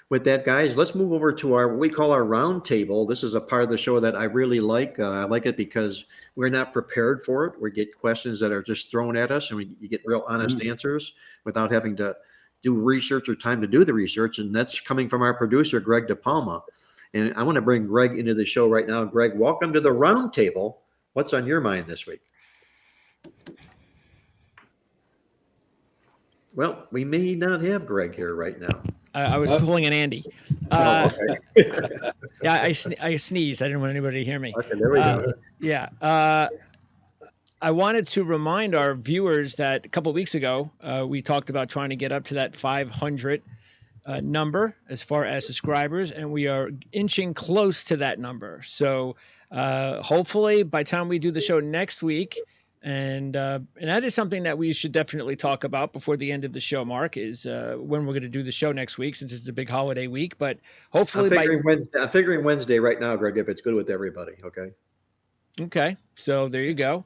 with that, guys, let's move over to what we call our round table. This is a part of the show that I really like. I like it because we're not prepared for it. We get questions that are just thrown at us, and you get real honest answers without having to do research or time to do the research. And that's coming from our producer, Greg DePalma. And I want to bring Greg into the show right now. Greg, welcome to the round table. What's on your mind this week? Well, we may not have Greg here right now. I was pulling an Andy. Okay. Yeah, I sneezed. I didn't want anybody to hear me. Okay, there we go. Yeah. I wanted to remind our viewers that a couple of weeks ago, we talked about trying to get up to that 500 number as far as subscribers, and we are inching close to that number. So hopefully by the time we do the show next week, and that is something that we should definitely talk about before the end of the show, Mark, is when we're going to do the show next week, since it's a big holiday week. But hopefully I'm figuring Wednesday right now, Greg, if it's good with everybody. Okay. So there you go.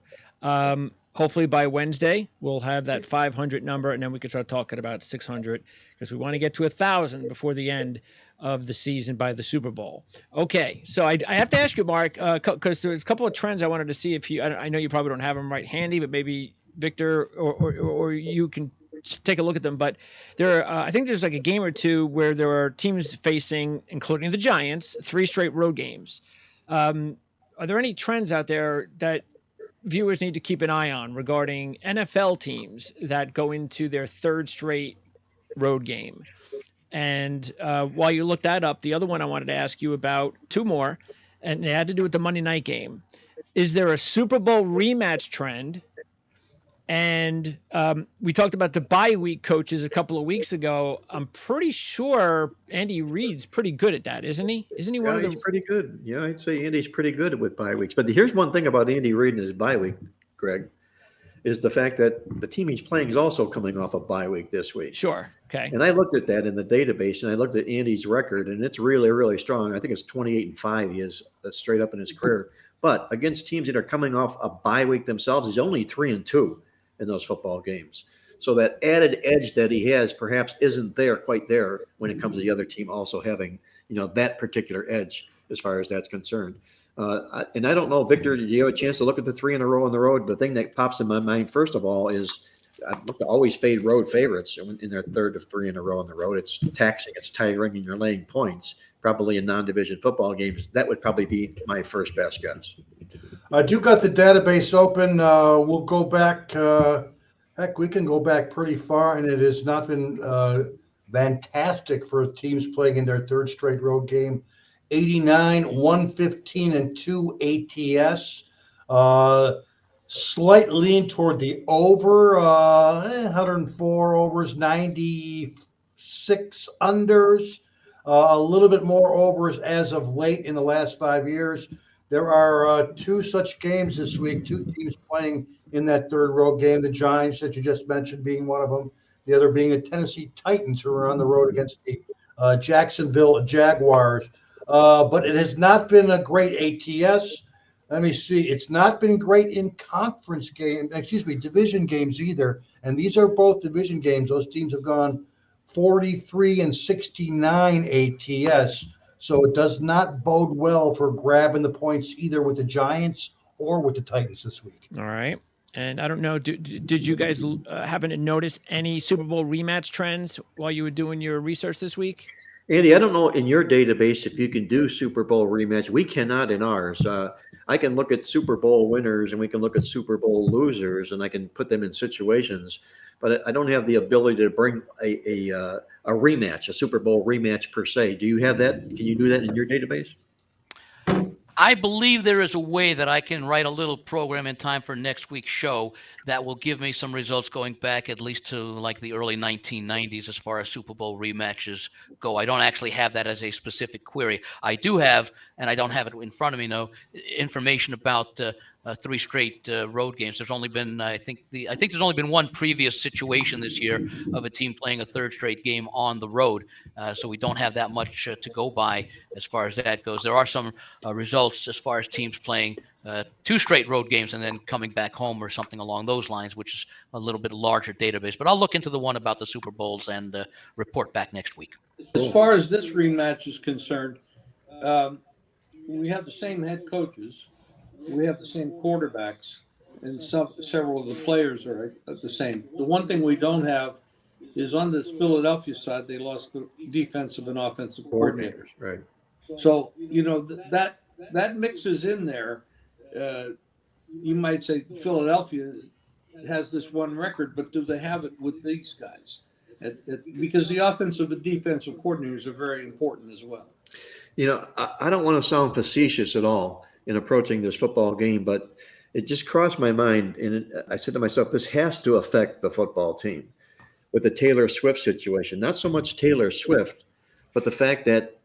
Hopefully by Wednesday, we'll have that 500 number, and then we can start talking about 600, because we want to get to 1,000 before the end of the season by the Super Bowl. Okay, so I have to ask you, Mark, because there's a couple of trends I wanted to see if you. I know you probably don't have them right handy, but maybe Victor or you can take a look at them. But there, I think there's like a game or two where there are teams facing, including the Giants, 3 straight road games. Are there any trends out there that viewers need to keep an eye on regarding NFL teams that go into their 3rd straight road game? And while you look that up, the other one I wanted to ask you about, 2 more, and they had to do with the Monday night game. Is there a Super Bowl rematch trend? And we talked about the bye week coaches a couple of weeks ago. I'm pretty sure Andy Reid's pretty good at that, isn't he? Isn't he one of the? He's pretty good. Yeah, I'd say Andy's pretty good with bye weeks. But here's one thing about Andy Reid and his bye week, Greg, is the fact that the team he's playing is also coming off a bye week this week. Sure. Okay. And I looked at that in the database, and I looked at Andy's record, and it's really, really strong. I think it's 28-5. He is straight up in his career. But against teams that are coming off a bye week themselves, he's only 3-2 in those football games. So that added edge that he has perhaps isn't quite there when it comes to the other team also having, that particular edge as far as that's concerned. And I don't know, Victor, did you have a chance to look at the 3 in a row on the road? The thing that pops in my mind, first of all, is I look to always fade road favorites in their 3rd of 3 in a row on the road. It's taxing, it's tiring, and you're laying points. Probably in non-division football games, that would probably be my first best guess. I do got the database open. We'll go back. Heck, we can go back pretty far, and it has not been fantastic for teams playing in their 3rd straight road game. 89, 115, and 2 ATS. Slight lean toward the over. 104 overs, 96 unders. A little bit more overs as of late in the last 5 years. There are 2 such games this week, 2 teams playing in that 3rd road game. The Giants that you just mentioned being one of them, the other being the Tennessee Titans, who are on the road against the Jacksonville Jaguars. But it has not been a great ATS. Let me see. It's not been great in division games either. And these are both division games. Those teams have gone 43 and 69 ATS. So it does not bode well for grabbing the points either with the Giants or with the Titans this week. All right. And I don't know, did you guys happen to notice any Super Bowl rematch trends while you were doing your research this week? Andy, I don't know in your database if you can do Super Bowl rematch. We cannot in ours. I can look at Super Bowl winners and we can look at Super Bowl losers, and I can put them in situations. But I don't have the ability to bring a rematch, a Super Bowl rematch per se. Do you have that? Can you do that in your database? I believe there is a way that I can write a little program in time for next week's show that will give me some results going back at least to like the early 1990s as far as Super Bowl rematches go. I don't actually have that as a specific query. I do have, and I don't have it in front of me now, information about 3 straight road games. There's only been, I think there's only been one previous situation this year of a team playing a 3rd straight game on the road. So we don't have that much to go by as far as that goes. There are some results as far as teams playing 2 straight road games and then coming back home or something along those lines, which is a little bit larger database. But I'll look into the one about the Super Bowls and report back next week. As far as this rematch is concerned, we have the same head coaches, we have the same quarterbacks, and several of the players are the same. The one thing we don't have is on this Philadelphia side, they lost the defensive and offensive coordinators. Right. So, that mixes in there. You might say Philadelphia has this one record, but do they have it with these guys? Because the offensive and defensive coordinators are very important as well. I don't want to sound facetious at all in approaching this football game, but it just crossed my mind. And I said to myself, this has to affect the football team with the Taylor Swift situation. Not so much Taylor Swift, but the fact that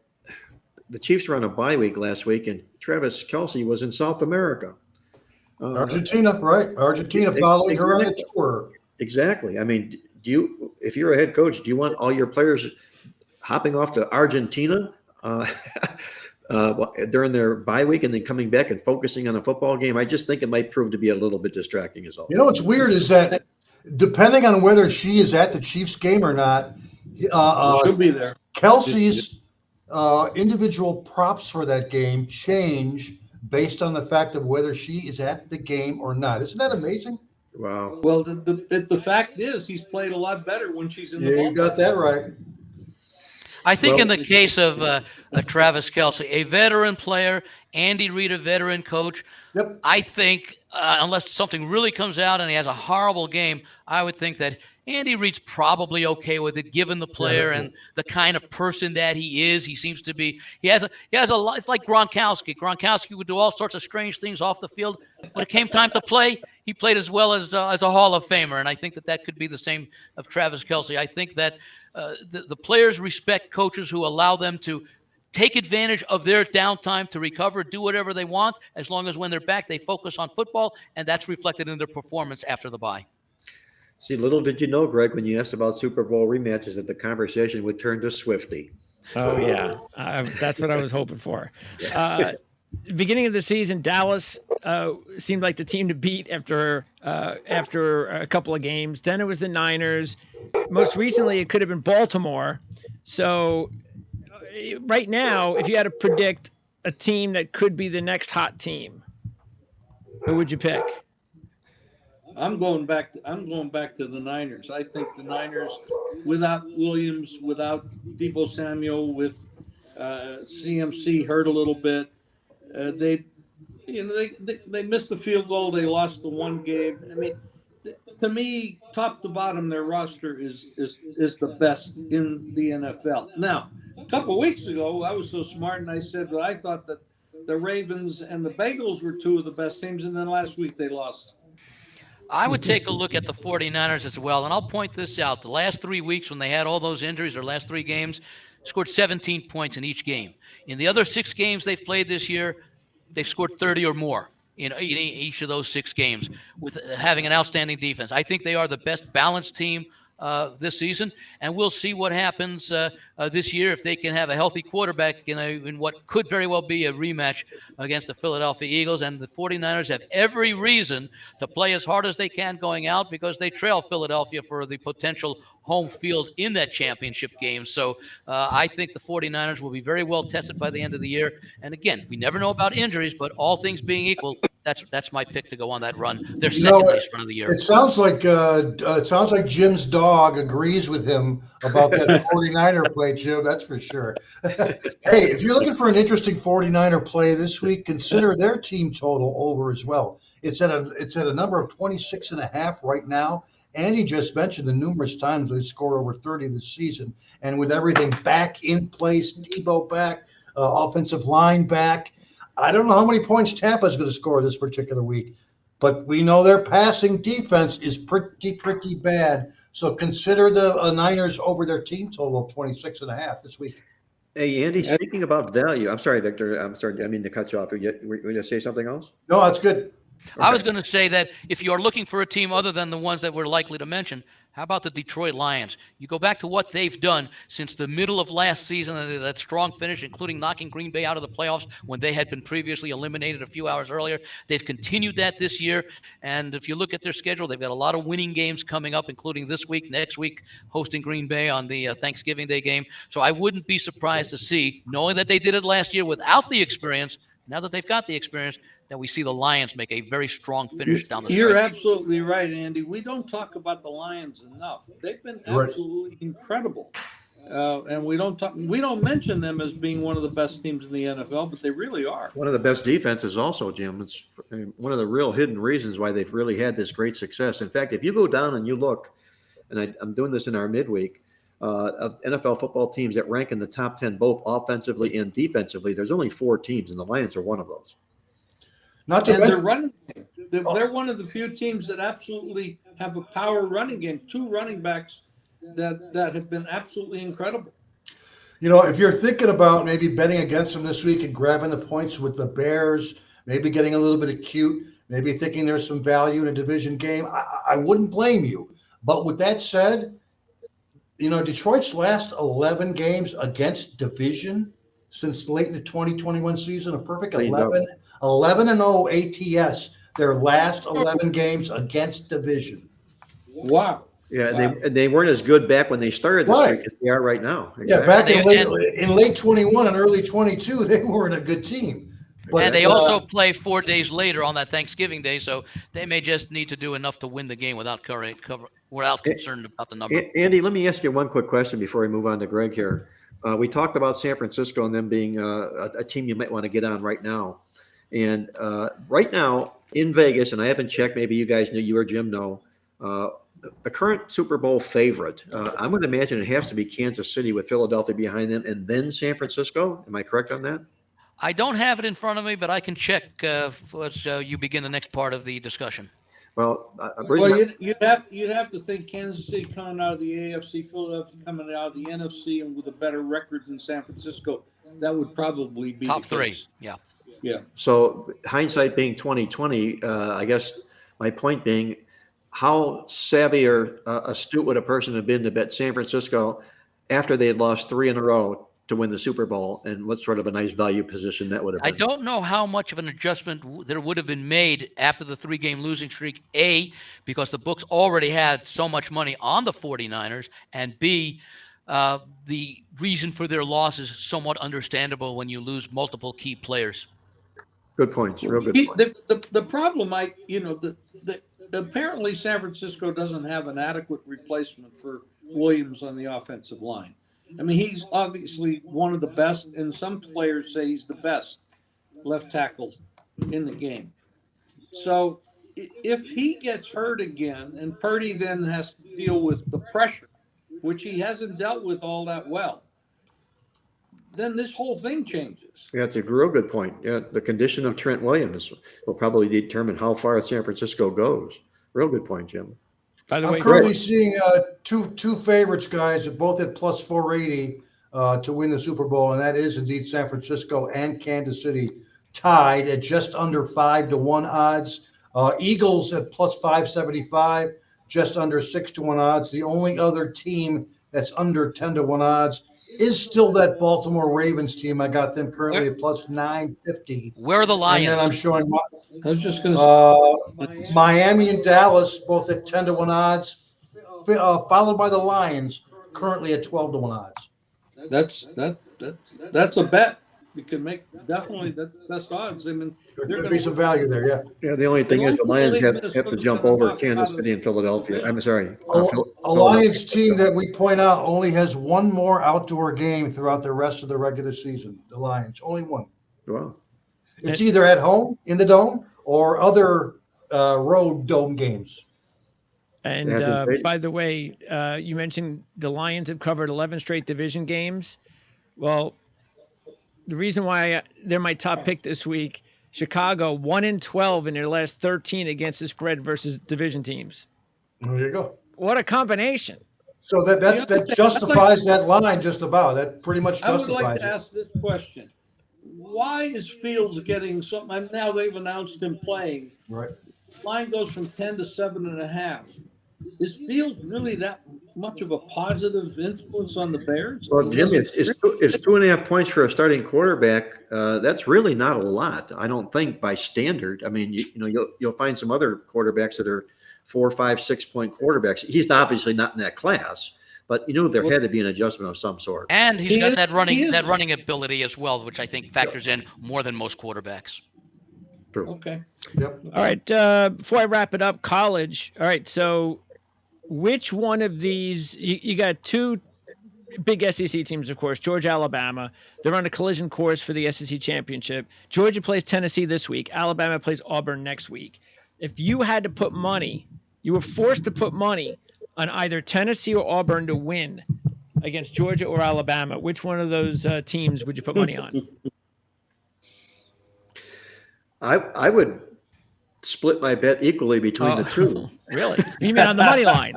the Chiefs were on a bye week last week and Travis Kelce was in South America. Argentina, right? Argentina following her on the tour. Exactly. I mean, if you're a head coach, do you want all your players hopping off to Argentina during their bye week and then coming back and focusing on a football game? I just think it might prove to be a little bit distracting as well. What's weird is that depending on whether she is at the Chiefs game or not, She'll be there. Kelsey's individual props for that game change based on the fact of whether she is at the game or not. Isn't that amazing? Wow. Well, the fact is he's played a lot better when she's in the Yeah, ball. you got that right. I think in the case of Travis Kelce, a veteran player, Andy Reid, a veteran coach, Yep. I think unless something really comes out and he has a horrible game, I would think that Andy Reid's probably okay with it, given the player and the kind of person that he is. He seems to be. He has a lot. It's like Gronkowski. Gronkowski would do all sorts of strange things off the field. When it came time to play, he played as well as a Hall of Famer, and I think that could be the same of Travis Kelce. I think that the players respect coaches who allow them to take advantage of their downtime to recover, do whatever they want, as long as when they're back, they focus on football, and that's reflected in their performance after the bye. See, little did you know, Greg, when you asked about Super Bowl rematches, that the conversation would turn to Swifty. Oh, yeah. That's what I was hoping for. Beginning of the season, Dallas seemed like the team to beat after a couple of games. Then it was the Niners. Most recently, it could have been Baltimore. So right now, if you had to predict a team that could be the next hot team, who would you pick? I'm going back to the Niners. I think the Niners, without Williams, without Deebo Samuel, with CMC hurt a little bit, they missed the field goal. They lost the one game. I mean, to me, top to bottom, their roster is the best in the NFL. Now, a couple of weeks ago, I was so smart and I said that I thought that the Ravens and the Bengals were two of the best teams, and then last week they lost. I would take a look at the 49ers as well, and I'll point this out. The last 3 weeks when they had all those injuries, their last 3 games, scored 17 points in each game. In the other 6 games they've played this year, they've scored 30 or more in each of those 6 games with having an outstanding defense. I think they are the best balanced team this season, and we'll see what happens this year if they can have a healthy quarterback in what could very well be a rematch against the Philadelphia Eagles. And the 49ers have every reason to play as hard as they can going out because they trail Philadelphia for the potential home field in that championship game. So I think the 49ers will be very well tested by the end of the year. And again, we never know about injuries, but all things being equal, that's my pick to go on that run. Their second best run of the year. It sounds like Jim's dog agrees with him about that 49er play, Jim. That's for sure. Hey, if you're looking for an interesting 49er play this week, consider their team total over as well. It's at a number of 26.5 right now. Andy just mentioned the numerous times they scored over 30 this season, and with everything back in place, Deebo back, offensive line back. I don't know how many points Tampa is going to score this particular week, but we know their passing defense is pretty bad. So consider the Niners over their team total of 26.5 this week. Hey, Andy, speaking about value, I'm sorry, Victor. I'm sorry. I didn't mean to cut you off. Were you going to say something else? No, that's good. I was going to say that if you are looking for a team other than the ones that we're likely to mention, How about the Detroit Lions? You go back to what they've done since the middle of last season, that strong finish, including knocking Green Bay out of the playoffs when they had been previously eliminated a few hours earlier. They've continued that this year. And if you look at their schedule, they've got a lot of winning games coming up, including this week, next week, hosting Green Bay on the Thanksgiving Day game. So I wouldn't be surprised to see, knowing that they did it last year without the experience, now that they've got the experience, that we see the Lions make a very strong finish down the stretch. You're absolutely right, Andy. We don't talk about the Lions enough. They've been absolutely incredible, and we don't mention them as being one of the best teams in the NFL, but they really are. One of the best defenses, also, Jim. It's one of the real hidden reasons why they've really had this great success. In fact, if you go down and you look, and I'm doing this in our midweek, of NFL football teams that rank in the top 10, both offensively and defensively, there's only 4 teams, and the Lions are one of those. Not to And mention, they're running. They're one of the few teams that absolutely have a power running game. 2 running backs that have been absolutely incredible. if you're thinking about maybe betting against them this week and grabbing the points with the Bears, maybe getting a little bit of cute, maybe thinking there's some value in a division game, I wouldn't blame you. But with that said, Detroit's last 11 games against division since late in the 2021 season, a perfect 11-0 ATS, their last 11 games against division. Wow. Yeah, Wow. they weren't as good back when they started this week as they are right now. Yeah, back in late 21 and early 22, they weren't a good team. But, and they also play 4 days later on that Thanksgiving Day, so they may just need to do enough to win the game without concerned about the number. Andy, let me ask you one quick question before we move on to Greg here. We talked about San Francisco and them being a team you might want to get on right now. And right now in Vegas, and I haven't checked, maybe you guys know, you or Jim know, the current Super Bowl favorite, I'm going to imagine it has to be Kansas City with Philadelphia behind them and then San Francisco. Am I correct on that? I don't have it in front of me, but I can check as you begin the next part of the discussion. Well, you'd have to think Kansas City coming out of the AFC, Philadelphia coming out of the NFC, and with a better record than San Francisco, that would probably be top the 3. case. Yeah. So hindsight being 2020, I guess my point being, how savvy or astute would a person have been to bet San Francisco after they had lost 3 in a row to win the Super Bowl, and what sort of a nice value position that would have been? I don't know how much of an adjustment there would have been made after the 3-game losing streak, A, because the books already had so much money on the 49ers, and B, the reason for their loss is somewhat understandable when you lose multiple key players. Good points. Real good points. The problem, apparently San Francisco doesn't have an adequate replacement for Williams on the offensive line. I mean, he's obviously one of the best, and some players say he's the best left tackle in the game. So if he gets hurt again, and Purdy then has to deal with the pressure, which he hasn't dealt with all that well, then this whole thing changes. Yeah, it's a real good point. Yeah, the condition of Trent Williams will probably determine how far San Francisco goes. Real good point, Jim. By the I'm way, currently seeing two favorites, guys, both at plus 480 to win the Super Bowl, and that is indeed San Francisco and Kansas City tied at just under 5-1 odds. Eagles at plus 575, just under 6-1 odds. The only other team that's under 10-1 odds is still that Baltimore Ravens team. I got them currently at plus 950. Where are the Lions? And then I'm showing I was just going to say, Miami and Dallas both at 10-1 odds, followed by the Lions currently at 12-1 odds. that's a bet. We can make definitely the best odds. I mean, There could be some value there, yeah. Yeah, the only thing is the Lions have to Minnesota's jump gonna over knock Kansas out City and Philadelphia. I'm sorry. A Lions team that we point out only has one more outdoor game throughout the rest of the regular season. The Lions, only one. Wow. It's either at home in the dome or other road dome games. And by the way, you mentioned the Lions have covered 11 straight division games. Well, the reason why they're my top pick this week, Chicago 1-12 in their last 13 against the spread versus division teams. There you go. What a combination. So that justifies that line just about. That pretty much I justifies would like it. to ask this question. Why is Fields getting something? And now they've announced him playing. Right. Line goes from 10 to 7.5. is Fields really that much of a positive influence on the Bears? Well, Jim, it's 2.5 points for a starting quarterback. That's really not a lot, I don't think, by standard. I mean, you'll find some other quarterbacks that are 4, 5, 6 point quarterbacks. He's obviously not in that class, but there had to be an adjustment of some sort. And he's got that he is. running ability as well, which I think factors in more than most quarterbacks. True. Okay. Yep. All right. Before I wrap it up, college. All right. So, which one of these? You got two big SEC teams, of course. Georgia, Alabama. They're on a collision course for the SEC championship. Georgia plays Tennessee this week. Alabama plays Auburn next week. If you had to put money, you were forced to put money on either Tennessee or Auburn to win against Georgia or Alabama. Which one of those teams would you put money on? I would split my bet equally between the two. Really? You mean on the money line?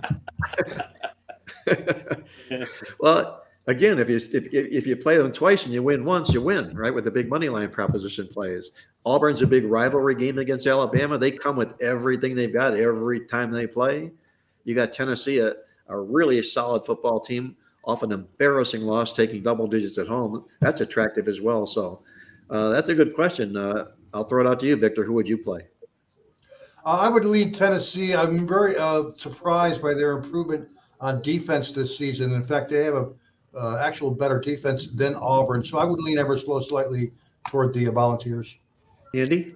Well, again, if you play them twice and you win once, you win, right? With the big money line proposition plays. Auburn's a big rivalry game against Alabama. They come with everything they've got every time they play. You got Tennessee, a really solid football team, off an embarrassing loss, taking double digits at home. That's attractive as well. So that's a good question. I'll throw it out to you, Victor. Who would you play? I would lead Tennessee. I'm very surprised by their improvement on defense this season. In fact, they have a actual better defense than Auburn. So I would lean ever so slightly toward the Volunteers. Andy?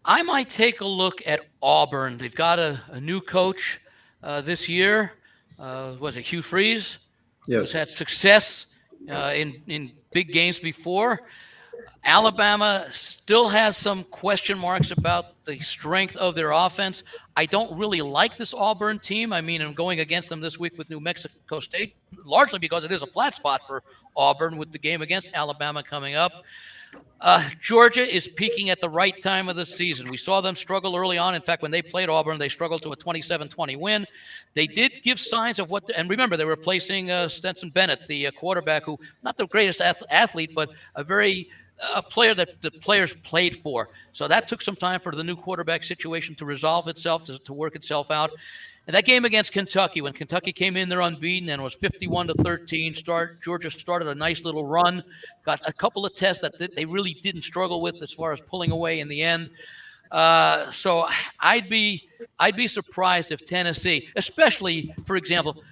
I might take a look at Auburn. They've got a new coach this year. Was it Hugh Freeze? Yes. Who's had success in big games before. Alabama still has some question marks about the strength of their offense. I don't really like this Auburn team. I mean, I'm going against them this week with New Mexico State, largely because it is a flat spot for Auburn with the game against Alabama coming up. Georgia is peaking at the right time of the season. We saw them struggle early on. In fact, when they played Auburn, they struggled to a 27-20 win. They did give signs of and remember, they were replacing Stetson Bennett, the quarterback, who not the greatest athlete, but a player that the players played for. So that took some time for the new quarterback situation to resolve itself, to work itself out. And that game against Kentucky, when Kentucky came in there unbeaten and was 51-13, Georgia started a nice little run, got a couple of tests that they really didn't struggle with as far as pulling away in the end. So I'd be surprised if Tennessee, especially, for example,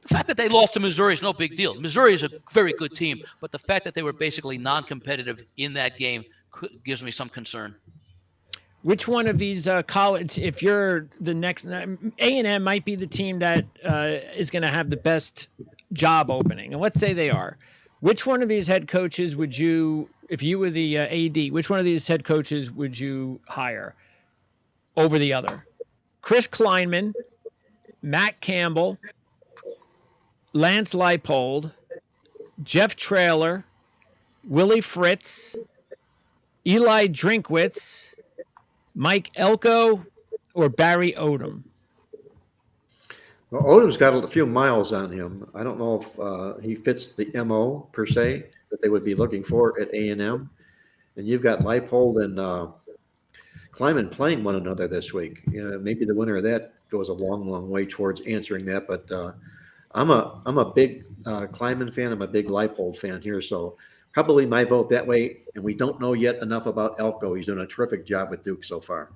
the fact that they lost to Missouri is no big deal. Missouri is a very good team, but the fact that they were basically non-competitive in that game gives me some concern. Which one of these college, if you're the next, A&M might be the team that is going to have the best job opening. And let's say they are. Which one of these head coaches would you, if you were the AD, which one of these head coaches would you hire over the other? Chris Kleinman, Matt Campbell, Lance Leipold, Jeff Traylor, Willie Fritz, Eli Drinkwitz, Mike Elko, or Barry Odom? Well, Odom's got a few miles on him. I don't know if he fits the MO per se that they would be looking for at A&M. And you've got Leipold and Kleiman playing one another this week. Maybe the winner of that goes a long, long way towards answering that. But I'm a big Kleiman fan. I'm a big Leipold fan here. So probably my vote that way. And we don't know yet enough about Elko. He's done a terrific job with Duke so far.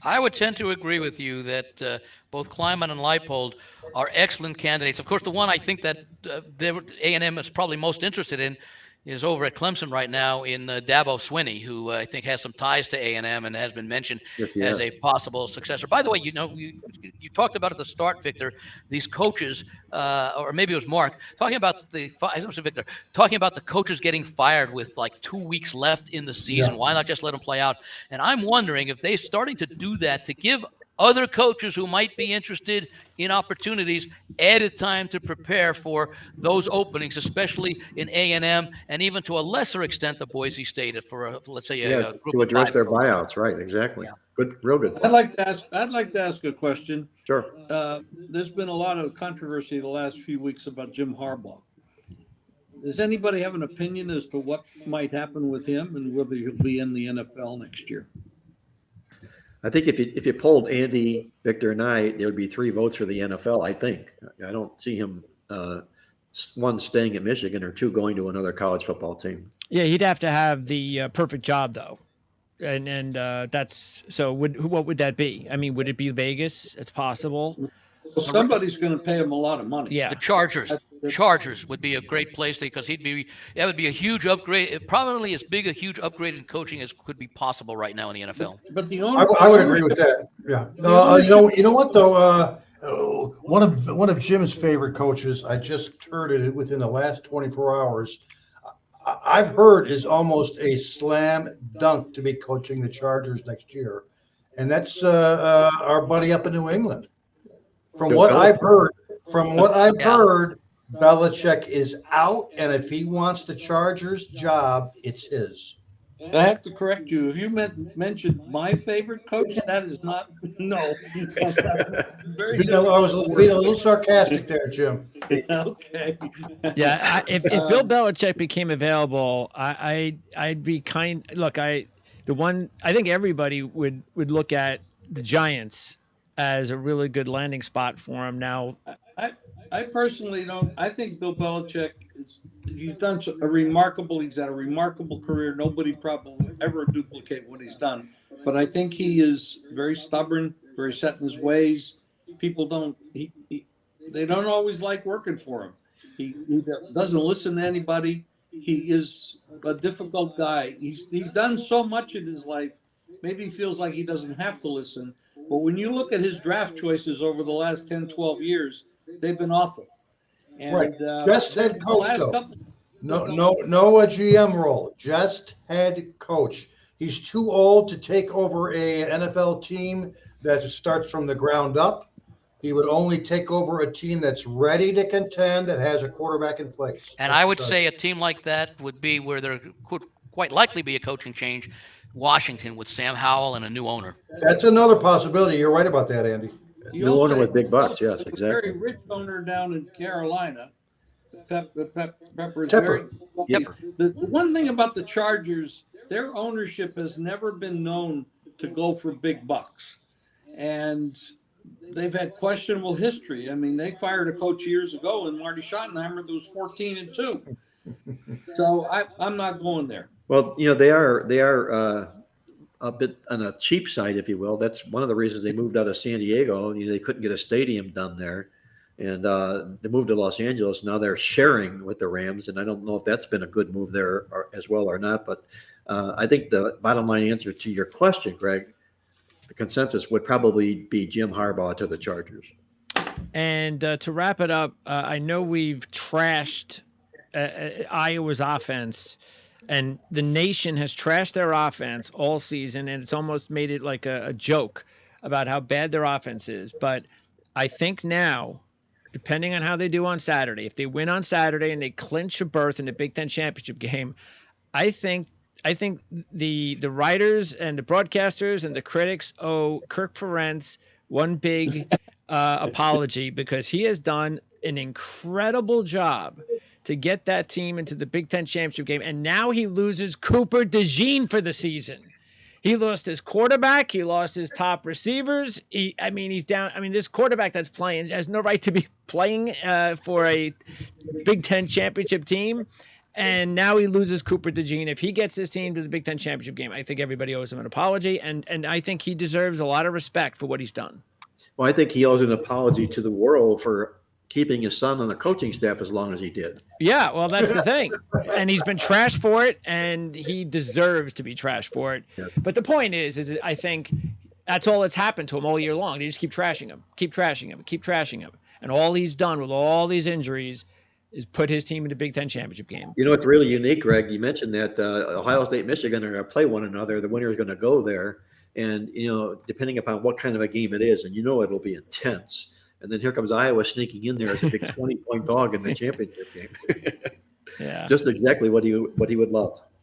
I would tend to agree with you that both Kleiman and Leipold are excellent candidates. Of course, the one I think that A&M is probably most interested in is over at Clemson right now in Dabo Swinney, who I think has some ties to A&M and has been mentioned as a possible successor. By the way, you talked about at the start, Victor, these coaches, or maybe it was Marc, talking about the coaches getting fired with like 2 weeks left in the season. Yeah. Why not just let them play out? And I'm wondering if they're starting to do that to give other coaches who might be interested in opportunities added time to prepare for those openings, especially in A&M and even to a lesser extent the Boise State for a group to address their buyouts, right? Exactly. Yeah. Good, real good. I'd like to ask a question. Sure. There's been a lot of controversy the last few weeks about Jim Harbaugh. Does anybody have an opinion as to what might happen with him and whether he'll be in the NFL next year? I think if you polled Andy, Victor, and I, there would be 3 votes for the NFL. I think I don't see him one staying at Michigan or 2 going to another college football team. Yeah, he'd have to have the perfect job though, and that's so. What would that be? I mean, would it be Vegas? It's possible. Well, somebody's going to pay him a lot of money. Yeah, The Chargers would be a great place because that would be a huge upgrade, probably as big a huge upgrade in coaching as could be possible right now in the NFL. But the I would agree with that. Yeah. You know what though? One of Jim's favorite coaches, I just heard it within the last 24 hours. I've heard is almost a slam dunk to be coaching the Chargers next year, and that's our buddy up in New England. From what I've heard, Belichick is out, and if he wants the Chargers job, it's his. I have to correct you. If you mentioned my favorite coach, that is not no. I was being a little sarcastic there, Jim. Okay. Yeah. If Bill Belichick became available, I'd be I think everybody would look at the Giants as a really good landing spot for him. Now, I personally don't. I think Bill Belichick he's had a remarkable career. Nobody probably will ever duplicate what he's done. But I think he is very stubborn, very set in his ways. People they don't always like working for him. He doesn't listen to anybody. He is a difficult guy. He's done so much in his life. Maybe he feels like he doesn't have to listen. But when you look at his draft choices over the last 10, 12 years, they've been awful. And, right. Just head coach, though. No GM role. Just head coach. He's too old to take over a NFL team that starts from the ground up. He would only take over a team that's ready to contend, that has a quarterback in place. And I would say a team like that would be where there could quite likely be a coaching change. Washington with Sam Howell and a new owner. That's another possibility. You're right about that, Andy. New owner with big bucks, yes, exactly. Very rich owner down in Carolina. Pepper is Tepper. The one thing about the Chargers, their ownership has never been known to go for big bucks. And they've had questionable history. I mean, they fired a coach years ago, and Marty Schottenheimer was 14-2. So I'm not going there. Well, they are a bit on the cheap side, if you will. That's one of the reasons they moved out of San Diego. They couldn't get a stadium done there, and they moved to Los Angeles. Now they're sharing with the Rams, and I don't know if that's been a good move there as well or not. But I think the bottom line answer to your question, Greg, the consensus would probably be Jim Harbaugh to the Chargers. And to wrap it up, I know we've trashed Iowa's offense. And the nation has trashed their offense all season, and it's almost made it like a joke about how bad their offense is. But I think now, depending on how they do on Saturday, if they win on Saturday and they clinch a berth in the Big Ten championship game, I think the writers and the broadcasters and the critics owe Kirk Ferentz one big apology, because he has done an incredible job to get that team into the Big Ten championship game. And now he loses Cooper DeJean for the season. He lost his quarterback. He lost his top receivers. He's down. I mean, this quarterback that's playing has no right to be playing for a Big Ten championship team. And now he loses Cooper DeJean. If he gets his team to the Big Ten championship game, I think everybody owes him an apology. And I think he deserves a lot of respect for what he's done. Well, I think he owes an apology to the world for keeping his son on the coaching staff as long as he did. Yeah, well, that's the thing. And he's been trashed for it, and he deserves to be trashed for it. Yeah. But the point is I think that's all that's happened to him all year long. They just keep trashing him. And all he's done with all these injuries is put his team in the Big Ten championship game. It's really unique, Greg. You mentioned that Ohio State and Michigan are going to play one another. The winner is going to go there. And, depending upon what kind of a game it is, and it'll be intense. And then here comes Iowa sneaking in there as a big 20-point dog in the championship game. Yeah, just exactly what he would love.